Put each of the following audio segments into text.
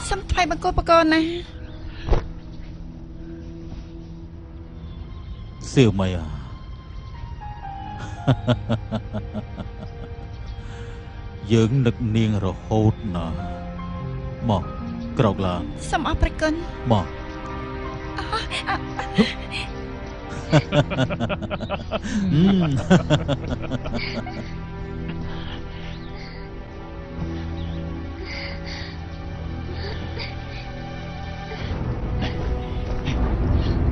សំថ្លៃបង្គោលបកណាសៀវម៉ៃយើងនឹកនាងរហូតណាមកក្រោកឡើងសូមអរព្រគុណមក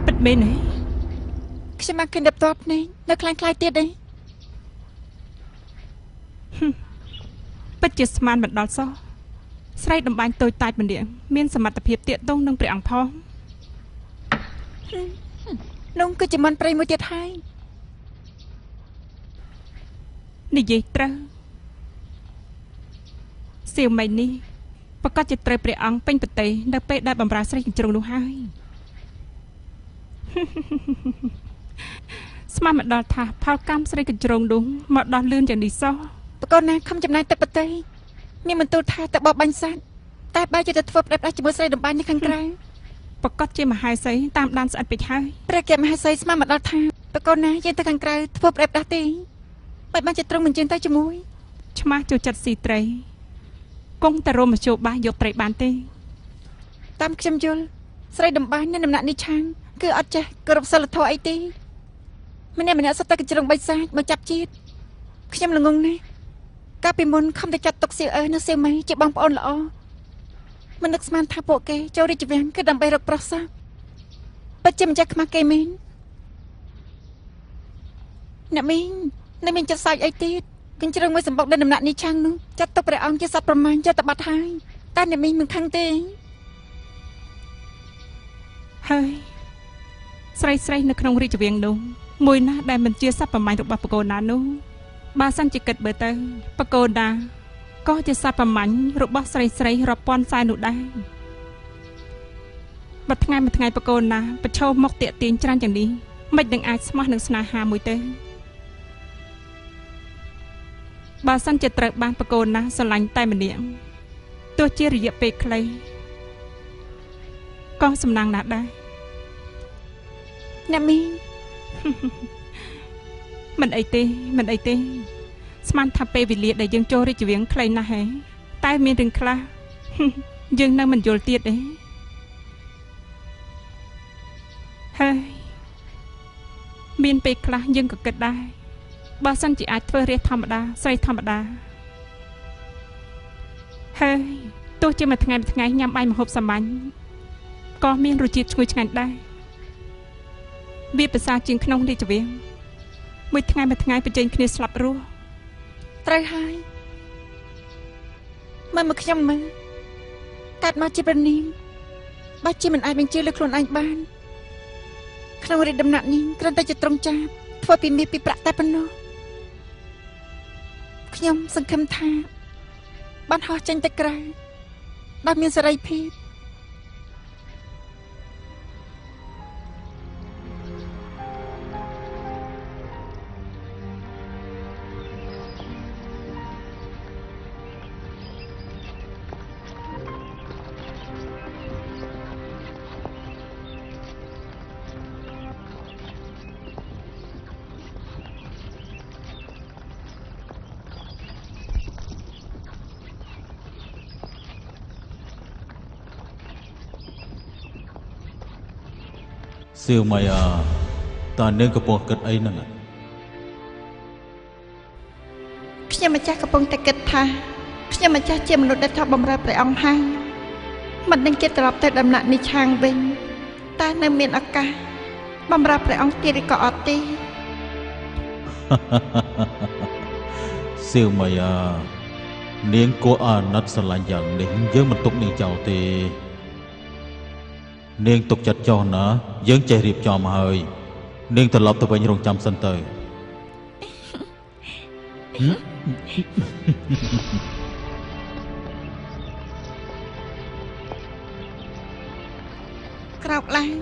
ពិតមែនទេខ្ញុំមកឃើញដល់តបនេះនៅខ្លាំងខ្លាយទៀតទេពិតជាស្មានមិនដល់សោះស្រីដំបាញ់តូចតាចម្នាក់មានសមត្ថភាពទាក់ទងនឹងព្រះអង្គផងនោះគឺជាមន្តព្រៃមួយទៀតហើយនិយាយត្រូវសៀវម៉ៃនេះប្រកាសជាត្រូវព្រះអង្គពេញប្រទេសនៅពេលដែលបំរើស្រីកញ្ជ្រងនោះហើយស្មានមិនដល់ថាផលកម្មស្រីកញ្ជ្រងនោះមកដល់លឿនយ៉ាងនេះសោះបកូនណាខំចំណាយទឹកប្រទេសមានបន្ទូលថាទៅបបបាញ់សត្វតែបែរជាទៅធ្វើផ្ដេសផ្ដាស់ជាមួយស្រីដំបាញ់នៅខាងក្រៅប្រកាសជាមហេសីតាមដានស្អិតពេកហើយព្រះគមហេសីស្មានមកដល់ថាបកូនណាយើងទៅខាងក្រៅធ្វើផ្ដេសផ្ដាស់ទេបែបបានជាត្រង់មិនជឿទៅជាមួយឆ្មាស់ចូលចិត្តស៊ីត្រីគង់តែរមមជោបាសយកត្រីបានទេតាមខ្ញុំយល់ស្រីដំបាញ់នៅដំណាក់នេះឆាងគឺអត់ចេះគោរពសិលធម៌អីទេម្នាក់សុទ្ធតែកញ្ជ្រឹងបិសាចមកចាប់ជាតិខ្ញុំល្ងងណាស់កាលពីមុនខំតែចាត់ទុកសៀវអើនិងសៀវម៉ៃជាបងប្អូនល្អមិននឹកស្មានថាពួកគេចូលរាជវាំងគឺដើម្បីរកប្រុសសោះពិតជាមិនចេះខ្មាស់គេមែនអ្នកមីងនៅមានចិត្តសើចអីទៀតកញ្ជ្រឹងមួយសម្បុកនៅដំណាក់នេះឆាងនោះចាត់ទុកព្រះអង្គជាសត្វប្រមាញ់ចិត្តបាត់ហើយតែអ្នកមីងមិនខឹងទេហើយស្រីនៅក្នុងរាជវាំងនោះមួយណាស់ដែលមិនជាសត្វប្រមាញ់របស់បកូនណានោះបើសិនជាគិតបើទៅបកូនណាក៏ជាសត្វប្រមាញ់របស់ស្រីរាប់ពាន់សែននោះដែរបើថ្ងៃមួយថ្ងៃបកូនណាប្រឈមមកតាកទាញច្រើនយ៉ាងនេះមិននឹងអាចស្មោះនឹងស្នេហាមួយទេបើសិនជាត្រូវបានបកូនណាស្រឡាញ់តែម្នាក់ទោះជារយៈពេលខ្លីក៏សំណាងណាស់ដែរអ្នកមីងមិនអីទេស្មានថាពេលវេលាដែលយើងចូលរាជវាំងខ្លីណាស់ហេតែមានរឿងខ្លះយើងនៅមិនយល់ទៀតទេហើយមានពេលខ្លះយើងក៏គិតដែរបើសិនជាអាចធ្វើរាជធម្មតាស្រីធម្មតាហើយទោះជាមួយថ្ងៃញ៉ាំបាយម្ហូបសាមញ្ញក៏មានរសជាតិឈ្ងុយឆ្ងាញ់ដែរវាភាសាជាងក្នុងរាជវាំងមួយថ្ងៃប្រជែងគ្នាស្លាប់រស់ត្រូវហើយមកខ្ញុំមើលកាត់មកជាប្រនាងបើជាមិនអាចបញ្ជាលើខ្លួនឯងបានក្នុងរាជដំណាក់នេះគ្រាន់តែជាត្រង់ចាបធ្វើពីមាសពីប្រាក់តែប៉ុណ្ណោះខ្ញុំសង្ឃឹមថាបានហោះចេញទៅក្រៅដោយមានសេរីភាពសៀវម៉ៃតើនាងកំពុងគិតអីហ្នឹងខ្ញុំម្ចាស់កំពុងតែគិតថាខ្ញុំម្ចាស់ជាមនុស្សដែលថោកបម្រើព្រះអង្គហើយមិននឹងចិត្តត្រឡប់ទៅដំណាក់នេះឆាងវិញតើនៅមានឱកាសបម្រើព្រះអង្គទៀតឬក៏អត់ទេសៀវម៉ៃនាងគួរអាណិតស្រឡាញ់យ៉ាងនេះយើងមិនទុកនាងចោលទេនាងទុកចិត្តចោះណាយើងចេះរៀបចំហើយនាងត្រឡប់ទៅវិញរងចាំសិនទៅក្រោកឡើង